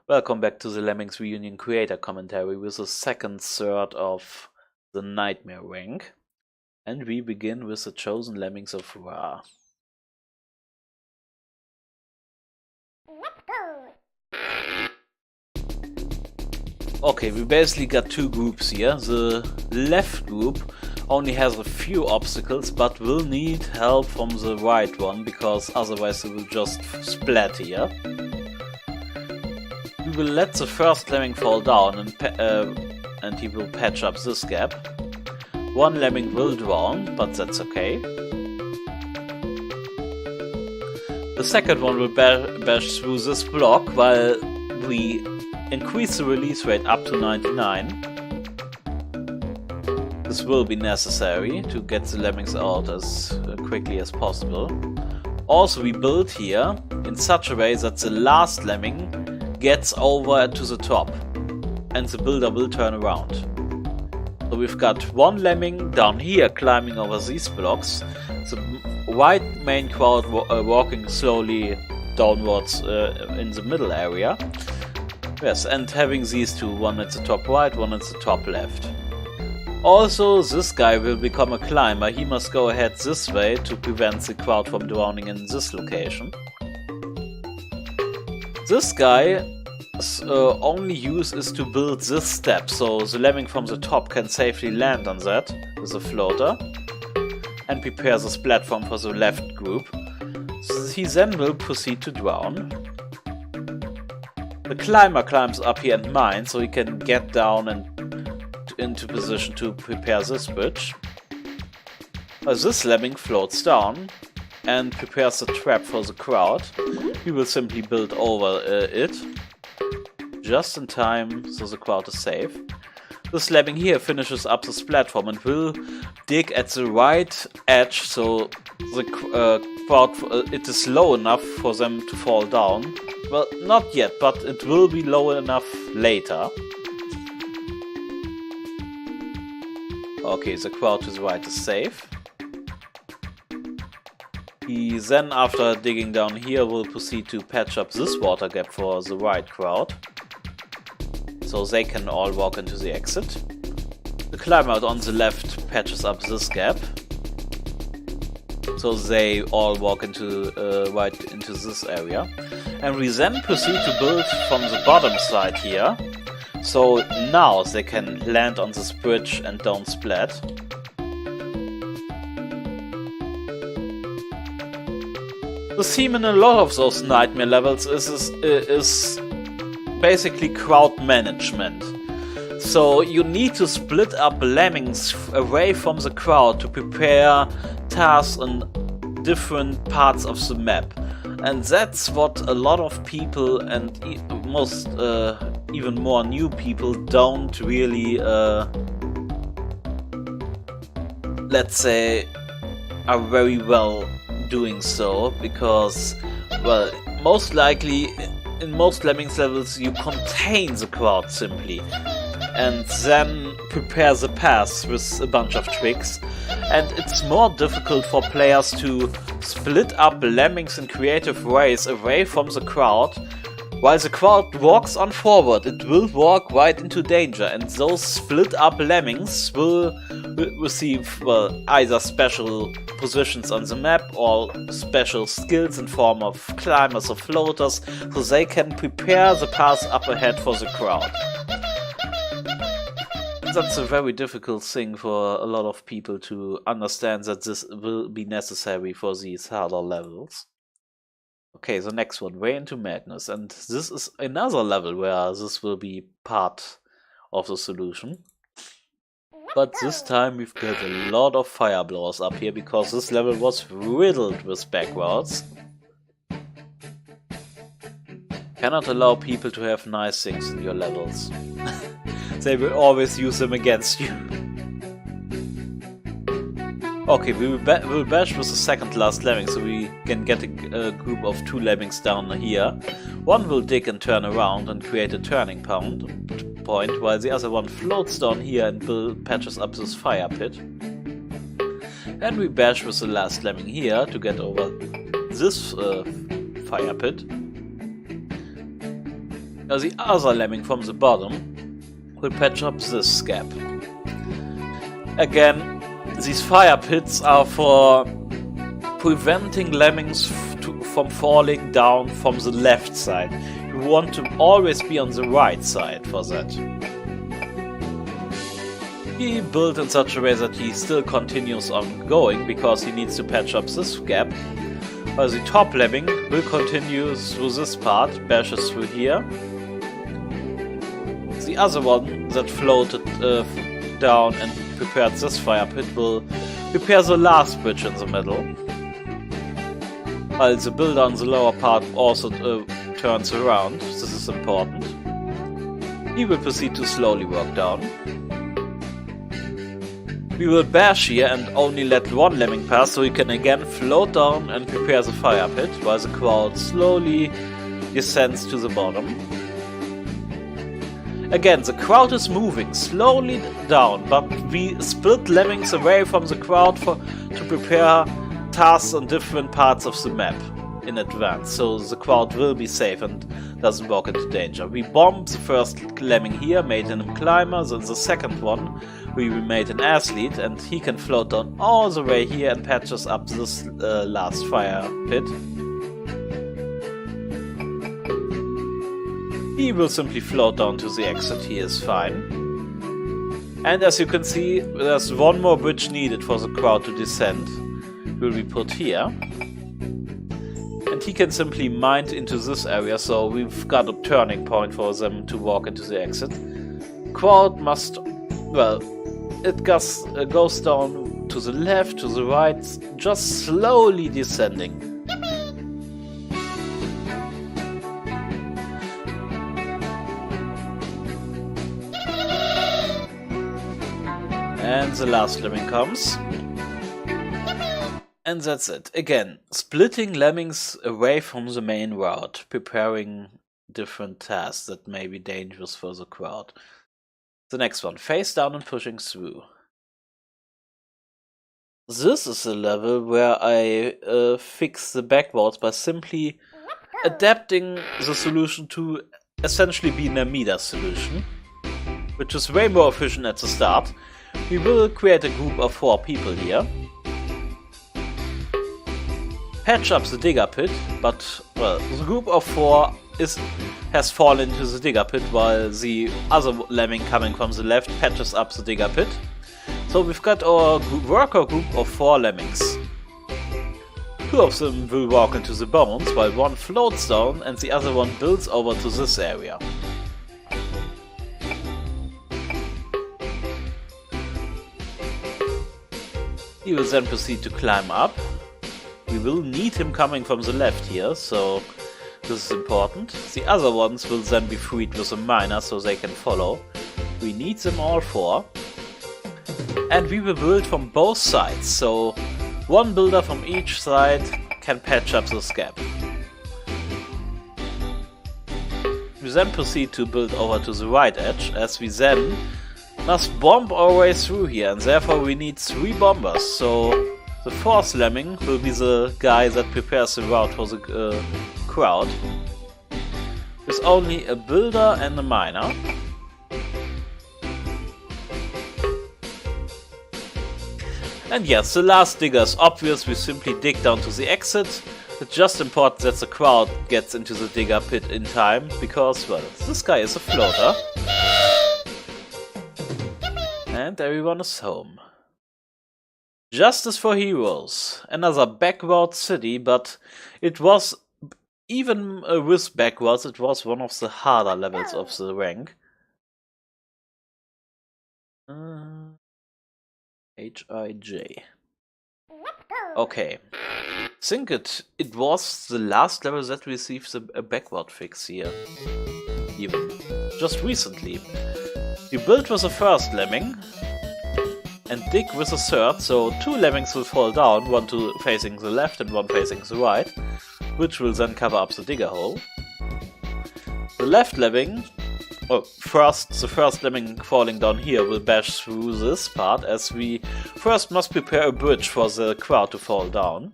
Welcome back to the Lemmings Reunion creator commentary with the second third of the Nightmare rank. And we begin with the chosen Lemmings of Ra. Okay, we basically got two groups here. The left group only has a few obstacles, but will need help from the right one, because otherwise it will just splat here. We will let the first lemming fall down and he will patch up this gap. One lemming will drown, but that's okay. The second one will bash through this block while we increase the release rate up to 99. This will be necessary to get the lemmings out as quickly as possible. Also, we build here in such a way that the last lemming gets over to the top and the builder will turn around. So we've got one lemming down here climbing over these blocks, the white main crowd walking slowly downwards in the middle area. Yes, and having these two, one at the top right, one at the top left. Also, this guy will become a climber. He must go ahead this way to prevent the crowd from drowning in this location. This guy's only use is to build this step, so the lemming from the top can safely land on that with a floater and prepare this platform for the left group. So he then will proceed to drown. The climber climbs up here and mines, so he can get down and into position to prepare this bridge. This lemming floats down and prepares the trap for the crowd. We will simply build over it, just in time so the crowd is safe. This lemming here finishes up this platform and will dig at the right edge so the crowd, it is low enough for them to fall down. Well, not yet, but it will be low enough later. Okay, the crowd to the right is safe. He then, after digging down here, will proceed to patch up this water gap for the right crowd, so they can all walk into the exit. The climber on the left patches up this gap, so they all walk into right into this area. And we then proceed to build from the bottom side here, so now they can land on this bridge and don't splat. The theme in a lot of those nightmare levels is basically crowd management. So you need to split up lemmings away from the crowd to prepare tasks on different parts of the map. And that's what a lot of people and most even more new people don't really, let's say, are very well doing so, because, well, most likely in most Lemmings levels you contain the crowd simply and then prepare the paths with a bunch of tricks, and it's more difficult for players to split up lemmings in creative ways away from the crowd. While the crowd walks on forward, it will walk right into danger, and those split up lemmings will receive, well, either special positions on the map or special skills in form of climbers or floaters, so they can prepare the path up ahead for the crowd. That's a very difficult thing for a lot of people to understand, that this will be necessary for these harder levels. Okay, the next one, Way into Madness, and this is another level where this will be part of the solution. But this time we've got a lot of fire blowers up here, because this level was riddled with backwards. Cannot allow people to have nice things in your levels. They will always use them against you. Okay, we will bash with the second last lemming, so we can get a group of two lemmings down here. One will dig and turn around and create a turning point, while the other one floats down here and patches up this fire pit. And we bash with the last lemming here to get over this fire pit. Now the other lemming from the bottom will patch up this gap. Again, these fire pits are for preventing lemmings from falling down from the left side. You want to always be on the right side for that. He built in such a way that he still continues on going because he needs to patch up this gap. While the top lemming will continue through this part, bashes through here. The other one that floated down and prepared this fire pit will prepare the last bridge in the middle. While the builder on the lower part also turns around, this is important. He will proceed to slowly work down. We will bash here and only let one lemming pass so he can again float down and prepare the fire pit while the crowd slowly descends to the bottom. Again, the crowd is moving slowly down, but we split lemmings away from the crowd to prepare tasks on different parts of the map in advance, so the crowd will be safe and doesn't walk into danger. We bomb the first lemming here, made him a climber, then the second one we made an athlete, and he can float down all the way here and patches up this last fire pit. He will simply float down to the exit, he is fine. And as you can see, there's one more bridge needed for the crowd to descend. Will be put here. And he can simply mine into this area, so we've got a turning point for them to walk into the exit. Crowd must, well, it goes down to the left, to the right, just slowly descending. And the last lemming comes. And that's it. Again, splitting lemmings away from the main route, preparing different tasks that may be dangerous for the crowd. The next one, face down and pushing through. This is a level where I fix the backwards by simply adapting the solution to essentially be an Amida solution, which is way more efficient at the start. We will create a group of 4 people here. Patch up the digger pit, but well, the group of 4 has fallen into the digger pit while the other lemming coming from the left patches up the digger pit. So we've got our worker group of 4 lemmings. 2 of them will walk into the bones while one floats down and the other one builds over to this area. He will then proceed to climb up. We will need him coming from the left here, so this is important. The other ones will then be freed with a miner so they can follow. We need them all 4. And we will build from both sides, so one builder from each side can patch up this gap. We then proceed to build over to the right edge, as we then must bomb our way through here, and therefore we need 3 bombers, so the 4th lemming will be the guy that prepares the route for the crowd. With only a builder and a miner. And yes, the last digger is obvious, we simply dig down to the exit. It's just important that the crowd gets into the digger pit in time, because, well, this guy is a floater. And everyone is home. Justice for Heroes. Another backward city, but it was, even with backwards, it was one of the harder levels of the rank. H-I-J. Okay. I think it was the last level that received a backward fix here. Even. Just recently. You build with the first lemming and dig with the third, so 2 lemmings will fall down, one facing the left and one facing the right, which will then cover up the digger hole. The left lemming, the first lemming falling down here will bash through this part, as we first must prepare a bridge for the crowd to fall down.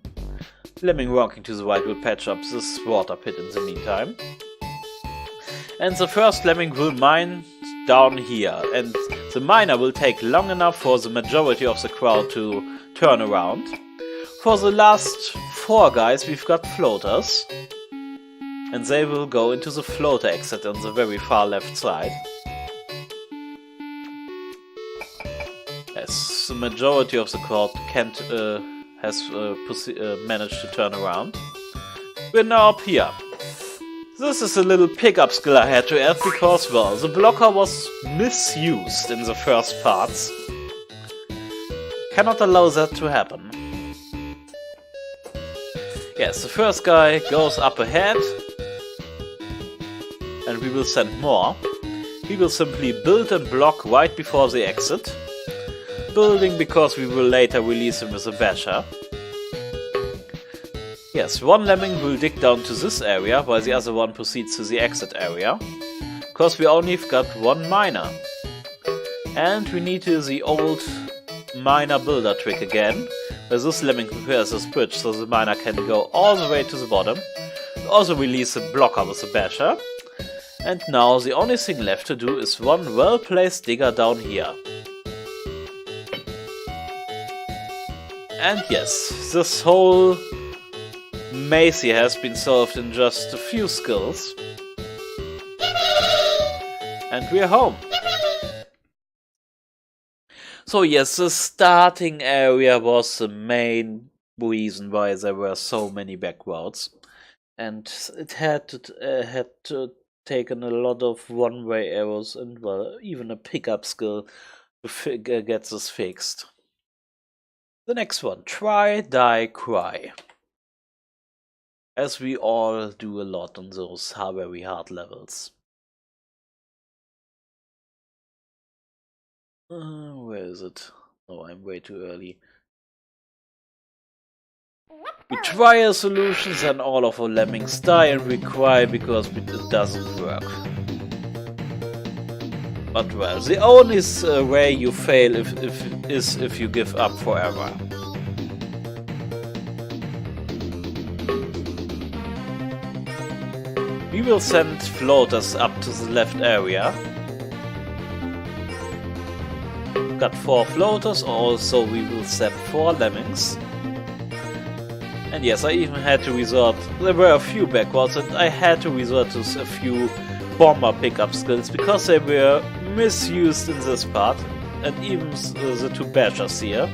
Lemming walking to the right will patch up this water pit in the meantime. And the first lemming will mine down here, and the miner will take long enough for the majority of the crowd to turn around. For the last 4 guys we've got floaters, and they will go into the floater exit on the very far left side. Yes, the majority of the crowd has managed to turn around. We're now up here. This is a little pickup skill I had to add because, well, the blocker was misused in the first parts. Cannot allow that to happen. Yes, the first guy goes up ahead, and we will send more. He will simply build and block right before the exit. Building because we will later release him with a basher. Yes, one lemming will dig down to this area, while the other one proceeds to the exit area. Because we only got one miner. And we need to use the old miner builder trick again, where this lemming prepares this bridge so the miner can go all the way to the bottom. Also release the blocker with the basher. And now the only thing left to do is one well-placed digger down here. And yes, this whole maze here has been solved in just a few skills. And we're home. So yes, the starting area was the main reason why there were so many backwards. And it had to taken a lot of one-way arrows and, well, even a pickup skill to get this fixed. The next one, try, die, cry. As we all do a lot on those very hard levels. Where is it? Oh, I'm way too early. We try a solution, then all of our lemmings die, and we cry because it doesn't work. But well, the only way you fail is if you give up forever. We will send floaters up to the left area. Got 4 floaters, also we will send 4 lemmings. And yes, I even had to resort, there were a few backwards, and I had to resort to a few bomber pickup skills because they were misused in this part, and even the 2 bashers here.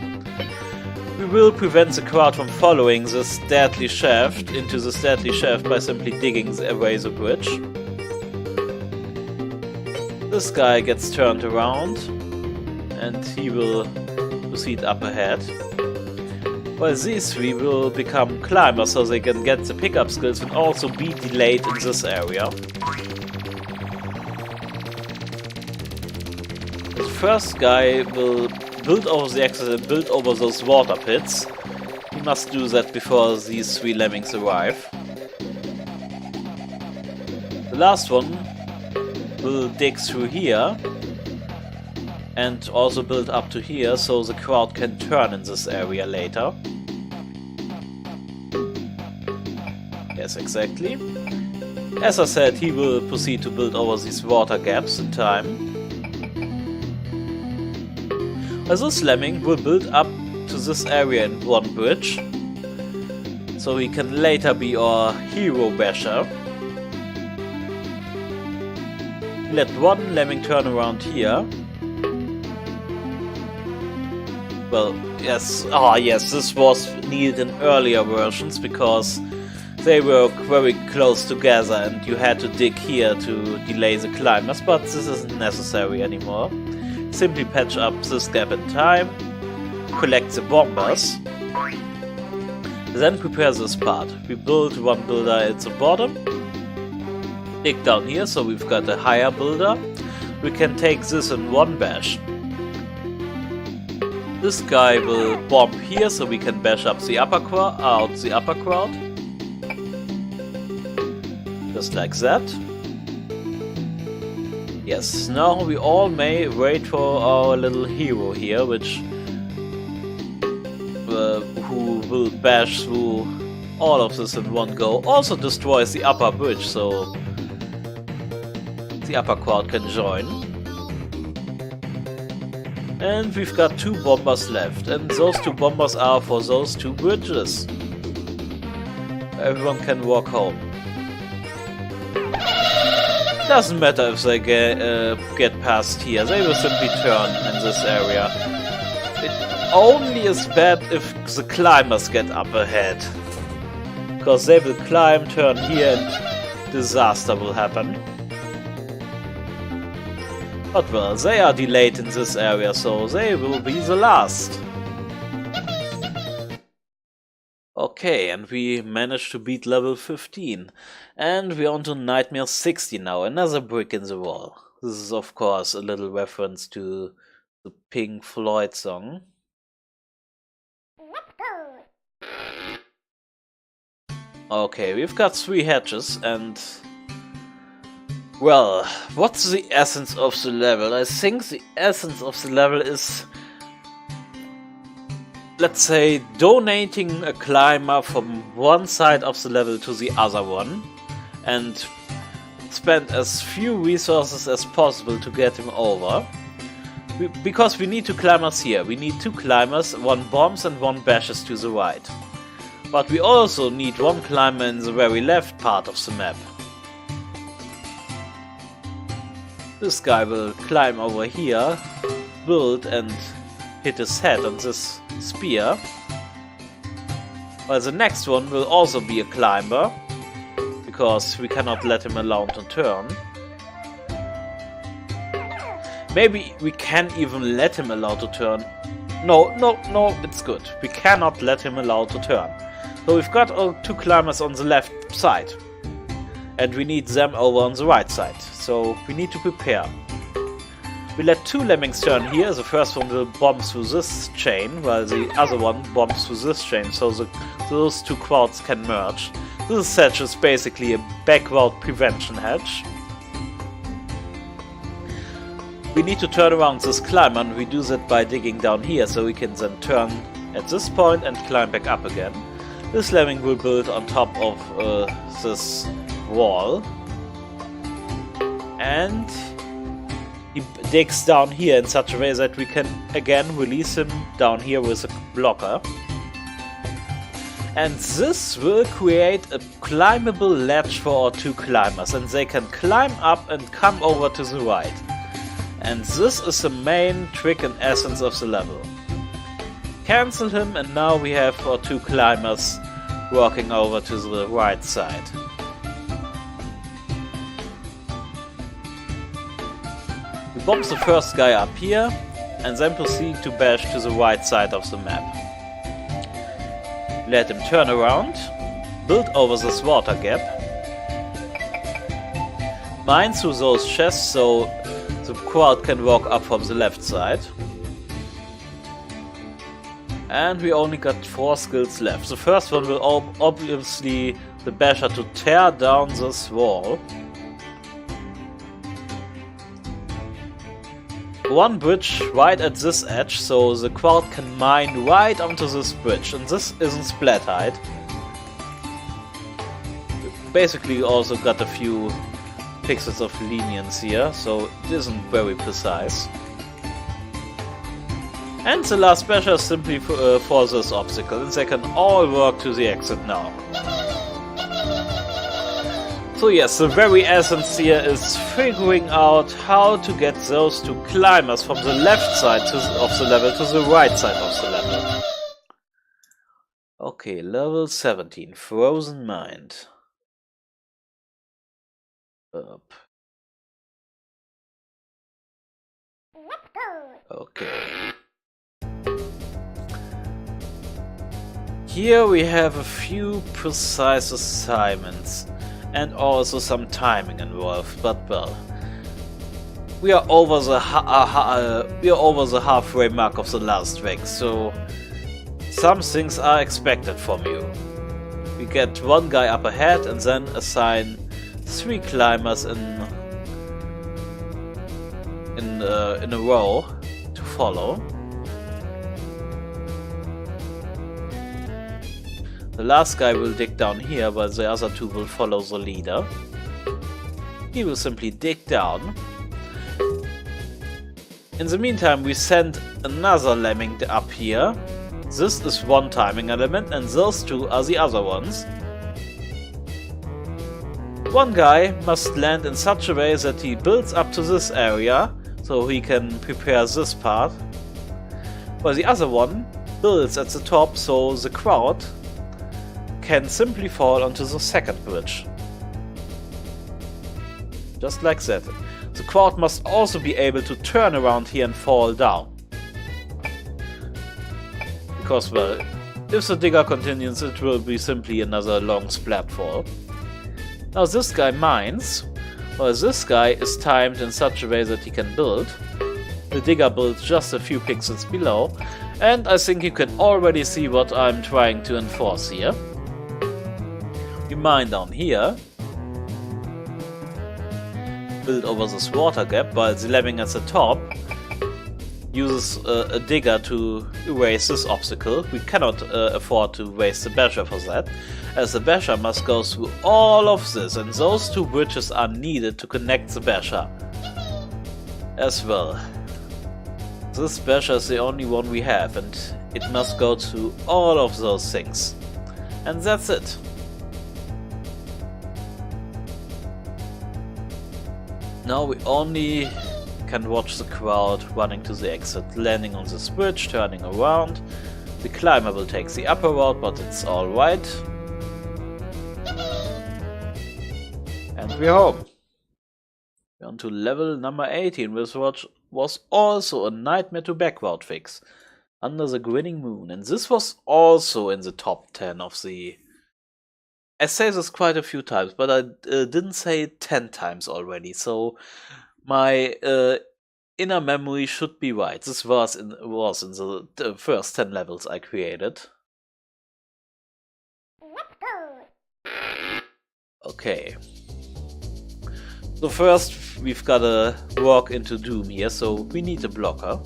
We will prevent the crowd from following this deadly shaft into this deadly shaft by simply digging away the bridge. This guy gets turned around, and he will proceed up ahead. While these 3 will become climbers so they can get the pickup skills and also be delayed in this area. The first guy will build over the exit and build over those water pits. He must do that before these 3 lemmings arrive. The last one will dig through here and also build up to here so the crowd can turn in this area later. Yes, exactly. As I said, he will proceed to build over these water gaps in time. This lemming will build up to this area in one bridge, so he can later be our hero basher. Let one lemming turn around here. Well, yes, yes, this was needed in earlier versions because they were very close together and you had to dig here to delay the climbers, but this isn't necessary anymore. Simply patch up this gap in time, collect the bombers, then prepare this part. We build one builder at the bottom, dig down here so we've got a higher builder. We can take this in one bash. This guy will bomb here so we can bash up the upper crowd. Just like that. Yes, now we all may wait for our little hero here, who will bash through all of this in one go. Also destroys the upper bridge, so the upper crowd can join. And we've got 2 bombers left, and those 2 bombers are for those 2 bridges. Everyone can walk home. Doesn't matter if they get past here, they will simply turn in this area. It only is bad if the climbers get up ahead. Because they will climb, turn here, and disaster will happen. But well, they are delayed in this area, so they will be the last. Okay, and we managed to beat level 15. And we're on to Nightmare 60 now, another brick in the wall. This is of course a little reference to the Pink Floyd song. Okay, we've got 3 hatches and... well, what's the essence of the level? I think the essence of the level is... let's say donating a climber from one side of the level to the other one. And spend as few resources as possible to get him over. Because we need 2 climbers here. We need 2 climbers, 1 bombs and 1 bashes to the right. But we also need 1 climber in the very left part of the map. This guy will climb over here, build and hit his head on this spear. While the next one will also be a climber. Because we cannot let him alone to turn. Maybe we can even let him alone to turn. No, it's good. We cannot let him alone to turn. So we've got 2 climbers on the left side. And we need them over on the right side. So we need to prepare. We let 2 lemmings turn here. The first one will bomb through this chain, while the other one bombs through this chain, so those 2 crowds can merge. This hatch is basically a backward prevention hatch. We need to turn around this climber, and we do that by digging down here, so we can then turn at this point and climb back up again. This lemming will build on top of this wall. And he digs down here in such a way that we can again release him down here with a blocker. And this will create a climbable ledge for our 2 climbers, and they can climb up and come over to the right. And this is the main trick and essence of the level. Cancel him, and now we have our 2 climbers walking over to the right side. We bomb the first guy up here, and then proceed to bash to the right side of the map. Let him turn around, build over this water gap, mine through those chests so the crowd can walk up from the left side. And we only got 4 skills left. The first one will obviously the basher to tear down this wall. 1 bridge right at this edge, so the crowd can mine right onto this bridge, and this isn't splat height. Basically also got a few pixels of lenience here, so it isn't very precise. And the last basher is simply for this obstacle, and they can all work to the exit now. So yes, the very essence here is figuring out how to get those 2 climbers from the left side of the level to the right side of the level. Okay, level 17, Frozen Mind. Up. Okay. Here we have a few precise assignments. And also some timing involved, but well, we are over the halfway mark of the last week, so some things are expected from you. We get 1 guy up ahead and then assign 3 climbers in a row to follow. The last guy will dig down here, while the other 2 will follow the leader. he will simply dig down. In the meantime, we send another lemming up here. This is one timing element and those two are the other ones. One guy must land in such a way that he builds up to this area, so he can prepare this part, while the other one builds at the top so the crowd can simply fall onto the second bridge. Just like that. The crowd must also be able to turn around here and fall down. Because, well, if the digger continues, it will be simply another long splat fall. Now this guy mines, while this guy is timed in such a way that he can build. The digger builds just a few pixels below, and I think you can already see what I'm trying to enforce here. We mine down here, build over this water gap, while the lemming at the top uses a digger to erase this obstacle. We cannot afford to waste the basher for that, as the basher must go through all of this, and those two bridges are needed to connect the basher as well. This basher is the only one we have, and it must go through all of those things. And that's it. Now we only can watch the crowd running to the exit, landing on this bridge, turning around. The climber will take the upper route, but it's alright. And we're home. We're on to level number 18, which was also a Nightmare to Backward fix. Under the Grinning Moon. And this was also in the top 10 of the... I say this quite a few times, but I didn't say it 10 times already, so my inner memory should be right. This was in the first 10 levels I created. Okay. So first we've gotta walk into Doom here, so we need a blocker.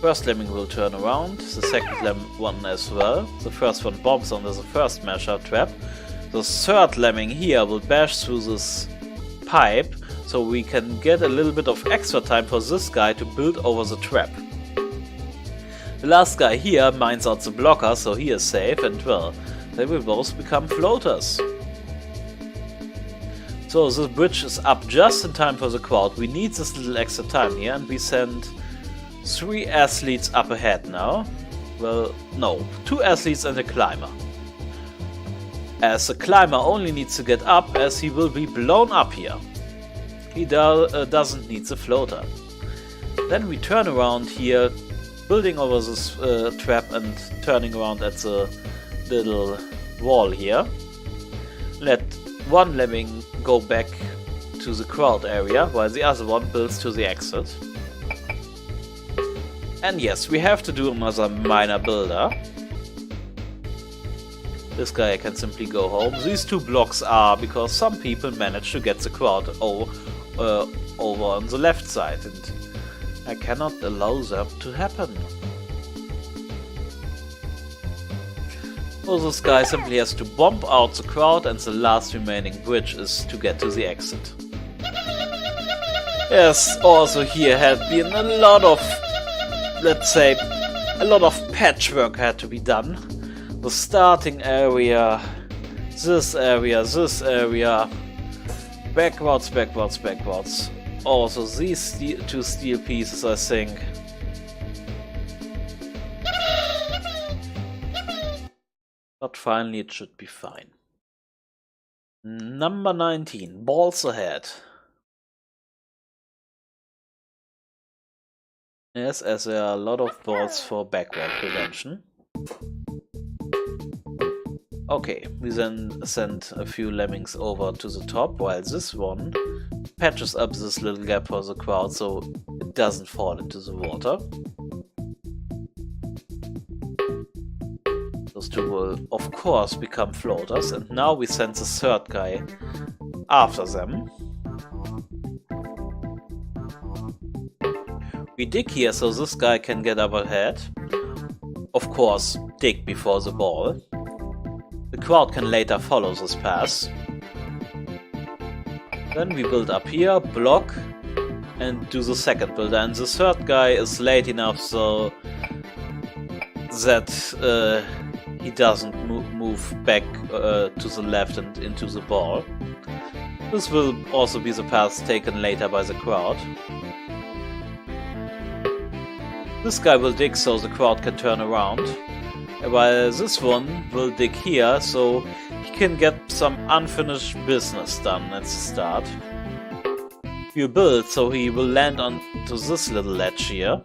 First lemming will turn around, the second one as well. The first one bombs under the first masher trap. The third lemming here will bash through this pipe, so we can get a little bit of extra time for this guy to build over the trap. The last guy here mines out the blocker, so he is safe, and well, they will both become floaters. So the bridge is up just in time for the crowd. We need this little extra time here, and we send 3 athletes up ahead now. Well, no, 2 athletes and a climber. As the climber only needs to get up, as he will be blown up here. He doesn't need the floater. Then we turn around here, building over this trap and turning around at the little wall here. Let one lemming go back to the crowd area, while the other one builds to the exit. And yes, we have to do another minor builder. This guy can simply go home. These 2 blocks are because some people managed to get the crowd over on the left side, and I cannot allow that to happen. So this guy simply has to bomb out the crowd, and the last remaining bridge is to get to the exit. Yes, also here had been a lot of, let's say, a lot of patchwork had to be done. The starting area, this area, backwards, backwards, backwards. Also these 2 steel pieces, I think. But finally it should be fine. Number 19, balls ahead. Yes, as there are a lot of balls for backward prevention. Okay, we then send a few lemmings over to the top, while this one patches up this little gap for the crowd so it doesn't fall into the water. Those 2 will of course become floaters, and now we send the third guy after them. We dig here so this guy can get up ahead. Of course, dig before the ball. The crowd can later follow this path. Then we build up here, block, and do the second builder. And the third guy is late enough so that he doesn't move back to the left and into the ball. This will also be the path taken later by the crowd. This guy will dig so the crowd can turn around, while this one will dig here so he can get some unfinished business done at the start. You build so he will land onto this little ledge here.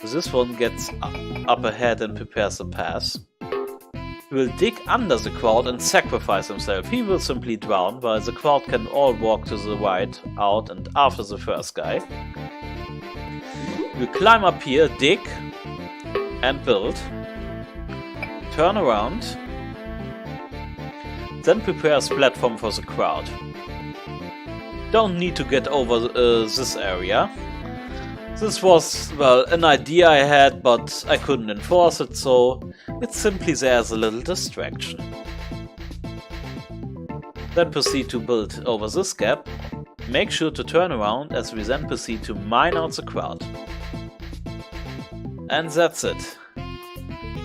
This one gets up ahead and prepares the path. He will dig under the crowd and sacrifice himself. He will simply drown, while the crowd can all walk to the right, out and after the first guy. You climb up here, dig and build. Turn around. Then prepare a platform for the crowd. Don't need to get over this area. This was, well, an idea I had, but I couldn't enforce it, so it's simply there as a little distraction. Then proceed to build over this gap. Make sure to turn around as we then proceed to mine out the crowd. And that's it.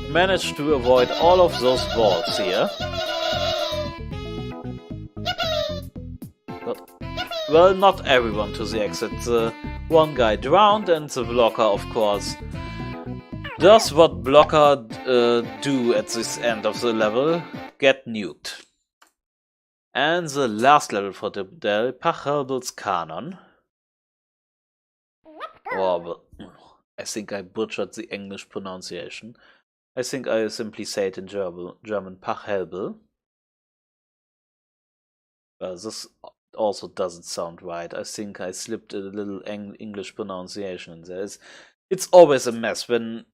Managed to avoid all of those walls here. But, well, not everyone to the exit. The one guy drowned and the blocker, of course, does what blocker do at this end of the level, get nuked. And the last level for the day, Pachelbel's Canon. Oh, I think I butchered the English pronunciation. I think I simply say it in German Pachelbel. This also doesn't sound right. I think I slipped a little English pronunciation in there. It's always a mess when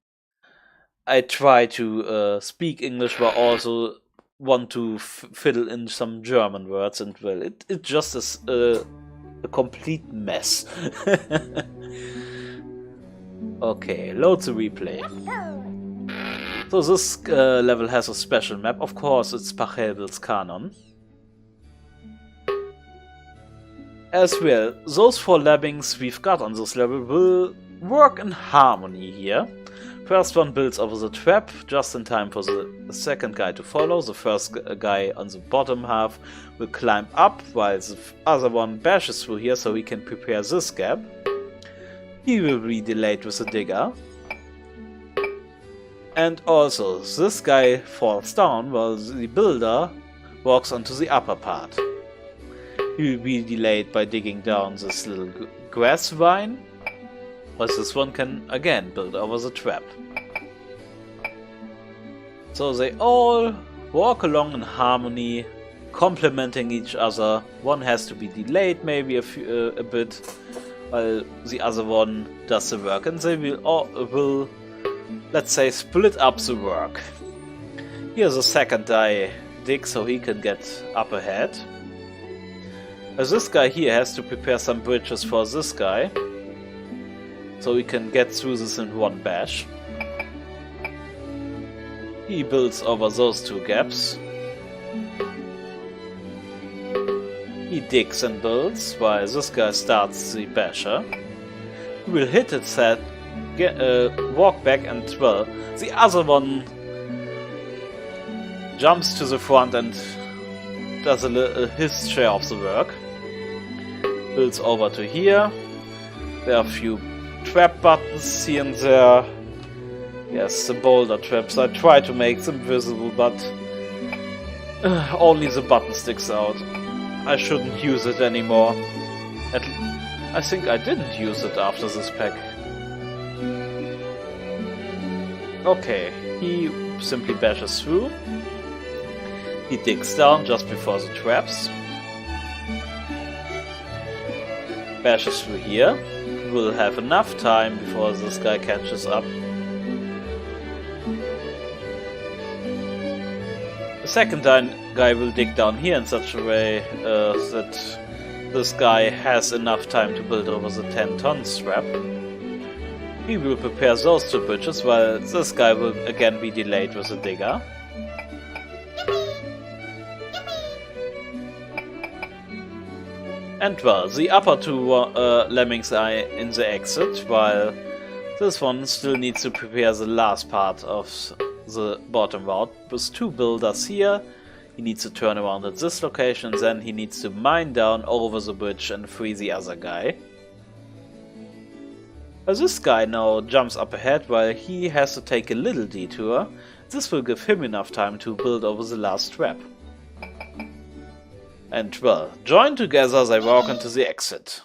I try to speak English but also want to fiddle in some German words, and well, it just is a complete mess. Okay, load the replay. So this level has a special map. Of course, it's Pachelbel's Canon. As well, those 4 lemmings we've got on this level will work in harmony here. First one builds over the trap, just in time for the second guy to follow. The first guy on the bottom half will climb up, while the other one bashes through here so he can prepare this gap. He will be delayed with the digger. And also, this guy falls down while the builder walks onto the upper part. He will be delayed by digging down this little grass vine, but this one can again build over the trap. So they all walk along in harmony, complementing each other. One has to be delayed maybe a bit, while the other one does the work, and they will let's say, split up the work. Here the second guy digs so he can get up ahead. This guy here has to prepare some bridges for this guy, so he can get through this in one bash. He builds over those 2 gaps. He digs and builds, while this guy starts the basher. He will hit its head, walk back, and well, the other one jumps to the front and does his share of the work. Builds over to here. There are a few trap buttons here and there. Yes, the boulder traps. I try to make them visible, but only the button sticks out. I shouldn't use it anymore. I think I didn't use it after this pack. Okay, he simply bashes through. He digs down just before the traps. Bashes through here. We'll have enough time before this guy catches up. The second guy will dig down here in such a way that this guy has enough time to build over the 10-ton strap. He will prepare those 2 bridges, while this guy will again be delayed with the digger. And well, the upper two lemmings are in the exit, while this one still needs to prepare the last part of the bottom route. With 2 builders here, he needs to turn around at this location, then he needs to mine down over the bridge and free the other guy. As this guy now jumps up ahead while he has to take a little detour, this will give him enough time to build over the last trap. And well, joined together they walk into the exit.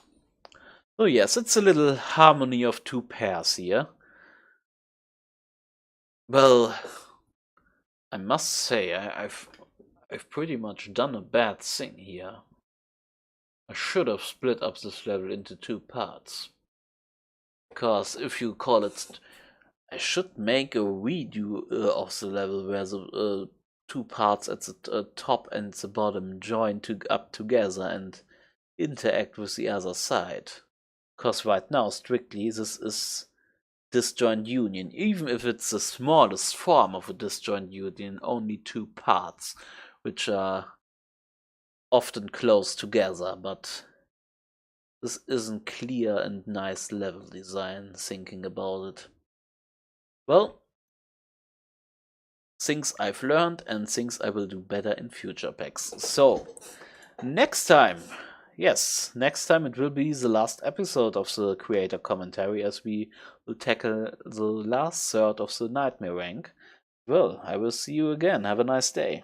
So yes, it's a little harmony of 2 pairs here. Well, I must say, I've pretty much done a bad thing here. I should have split up this level into 2 parts. Because if you call it, I should make a redo of the level where the 2 parts at the top and the bottom join up together and interact with the other side. Because right now, strictly, this is disjoint union. Even if it's the smallest form of a disjoint union, only 2 parts, which are often close together, but this isn't clear and nice level design, thinking about it. Well, things I've learned and things I will do better in future packs. So, next time, yes, next time it will be the last episode of the creator commentary as we will tackle the last third of the nightmare rank. Well, I will see you again. Have a nice day.